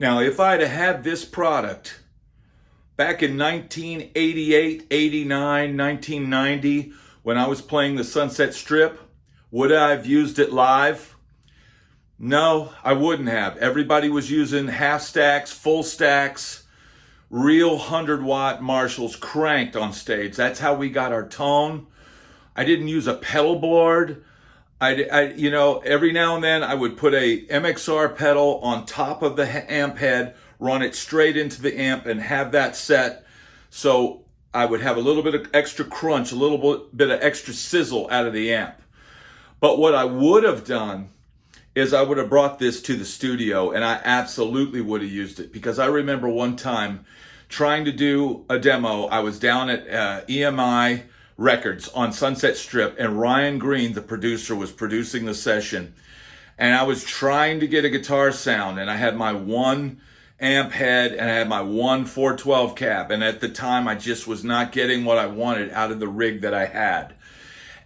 Now, if I'd have had this product back in 1988, 89, 1990, when I was playing the Sunset Strip, would I have used it live? No, I wouldn't have. Everybody was using half stacks, full stacks, real 100-watt Marshalls cranked on stage. That's how we got our tone. I didn't use a pedal board. Every now and then I would put a MXR pedal on top of the amp head, run it straight into the amp and have that set. So I would have a little bit of extra crunch, a little bit of extra sizzle out of the amp. But what I would have done is I would have brought this to the studio, and I absolutely would have used it, because I remember one time trying to do a demo. I was down at EMI Records on Sunset Strip, and Ryan Green, the producer, was producing the session, and I was trying to get a guitar sound, and I had my one amp head and I had my one 412 cab, and at the time I just was not getting what I wanted out of the rig that I had.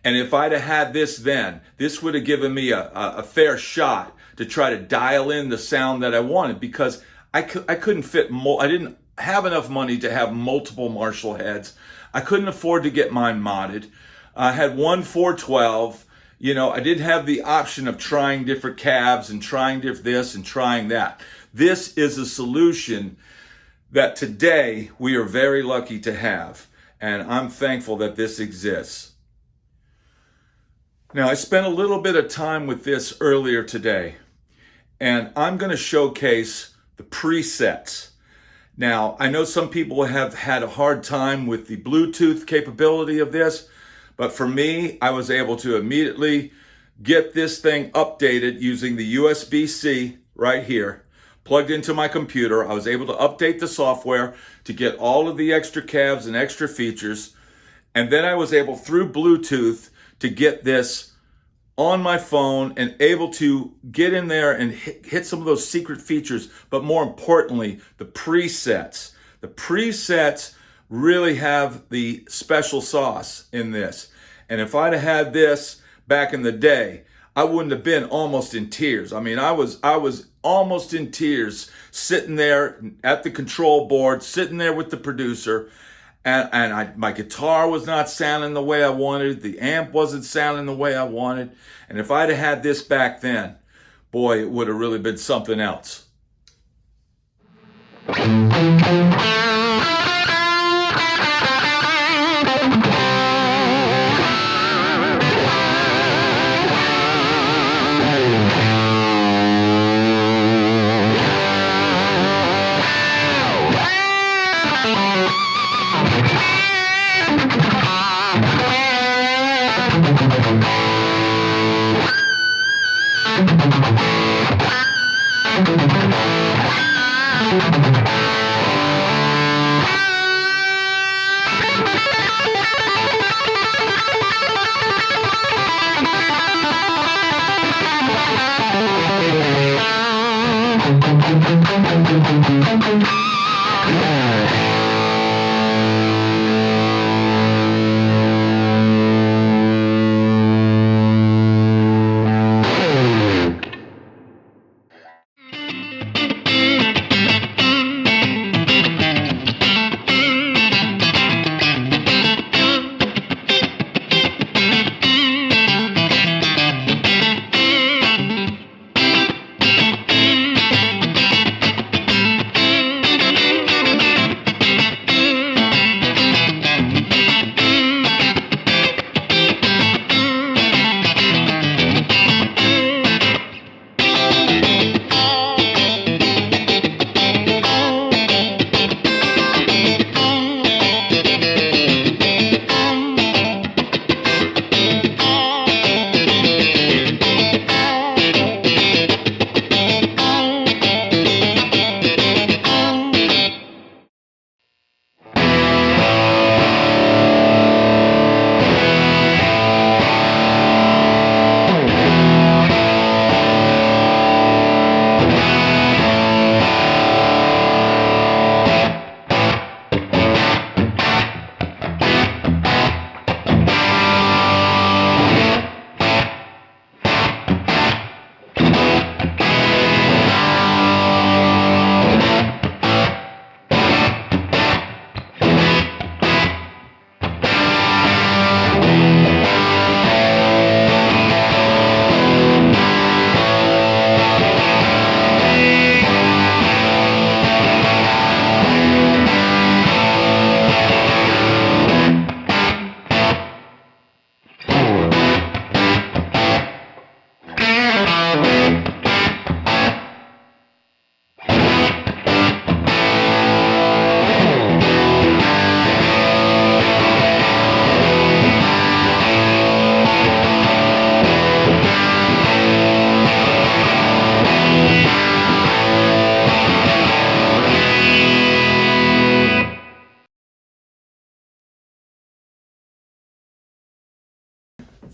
And if I'd have had this then, this would have given me a fair shot to try to dial in the sound that I wanted, because I couldn't fit I didn't have enough money to have multiple Marshall heads. I couldn't afford to get mine modded. I had one 412. I didn't have the option of trying different cabs and trying this and trying that. This is a solution that today we are very lucky to have, and I'm thankful that this exists. Now, I spent a little bit of time with this earlier today, and I'm going to showcase the presets. Now, I know some people have had a hard time with the Bluetooth capability of this, but for me, I was able to immediately get this thing updated using the USB-C right here, plugged into my computer. I was able to update the software to get all of the extra cabs and extra features, and then I was able, through Bluetooth, to get this on my phone and able to get in there and hit some of those secret features, but more importantly, the presets. The presets really have the special sauce in this. And if I'd have had this back in the day, I wouldn't have been almost in tears. I mean, I was almost in tears sitting there at the control board, sitting there with the producer, and my guitar was not sounding the way I wanted. The amp wasn't sounding the way I wanted. And if I'd have had this back then, boy, it would have really been something else.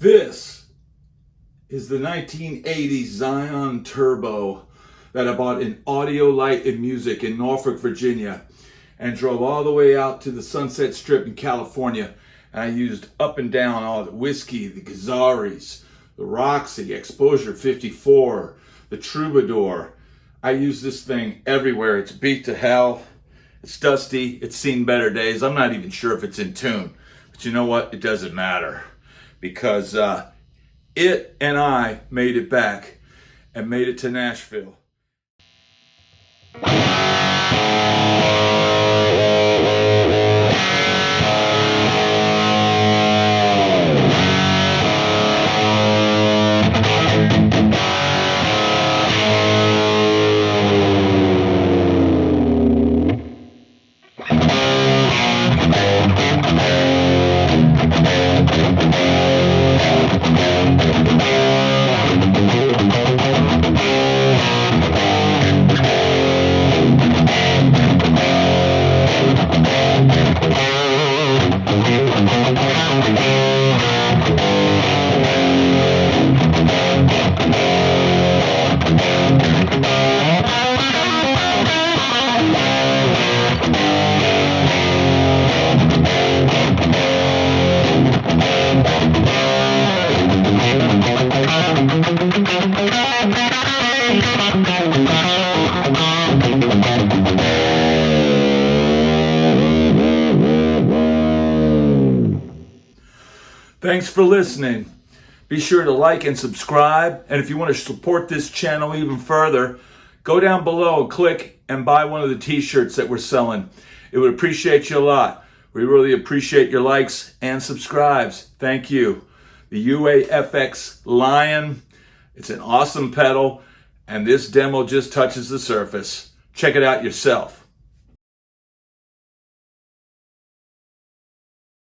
This is the 1980 Zion Turbo that I bought in Audio Light and Music in Norfolk, Virginia, and drove all the way out to the Sunset Strip in California. And I used up and down all the Whiskey, the Gazaris, the Roxy, Exposure 54, the Troubadour. I use this thing everywhere. It's beat to hell. It's dusty. It's seen better days. I'm not even sure if it's in tune. But you know what? It doesn't matter. Because it and I made it back and made it to Nashville. Thanks for listening. Be sure to like and subscribe. And if you want to support this channel even further, go down below and click and buy one of the t-shirts that we're selling. It would appreciate you a lot. We really appreciate your likes and subscribes. Thank you. The UAFX Lion. It's an awesome pedal, and this demo just touches the surface. Check it out yourself.